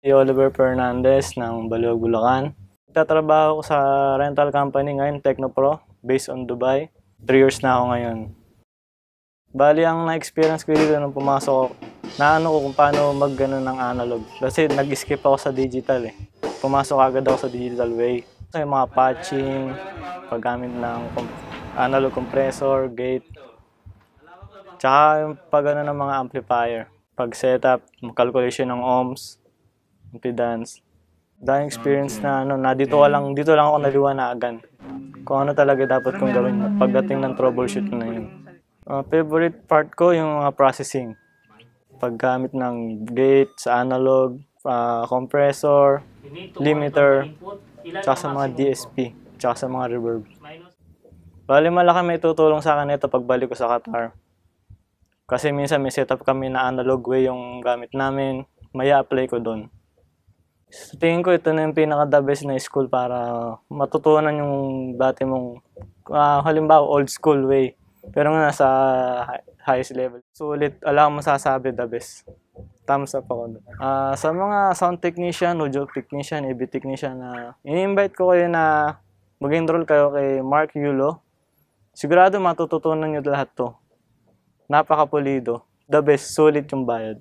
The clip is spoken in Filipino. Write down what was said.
Si Oliver Fernandez ng Baliwag, Bulacan. Nagtatrabaho ko sa rental company ngayon, Technopro, based on Dubai. 3 years na ako ngayon. Bali, ang na-experience ko dito nung pumasok ako, naano ko kung paano mag-gano ng analog. Kasi nag-skip ako sa digital eh. Pumasok agad ako sa digital way. So, yung mga patching, paggamit ng analog compressor, gate, tsaka yung pag-ano ng mga amplifier. Pag-setup, calculation ng ohms, impedance. Dahil experience na dito lang ako naliwanagan kung ano talaga dapat kong gawin pagdating ng troubleshoot na yun. Favorite part ko yung mga processing. Paggamit ng gate sa analog, compressor, limiter, tsaka sa mga DSP, tsaka sa mga reverb. Bali malaki may tutulong sa akin ito pagbalik ko sa Qatar. Kasi minsan may setup kami na analog way yung gamit namin, may apply ko doon. Sa tingin ko ito na yung pinaka-the best na school para matutunan yung dati mong, halimbawa, old school way. Pero nga nasa highest level. Sulit, wala akong masasabi, the best. Thumbs up ako doon. Sa mga sound technician, audio technician, AV technician, ini-invite ko kayo na mag-enroll kayo kay Mark Yulo. Sigurado matututunan nyo lahat to. Napakapulido. The best, sulit yung bayad.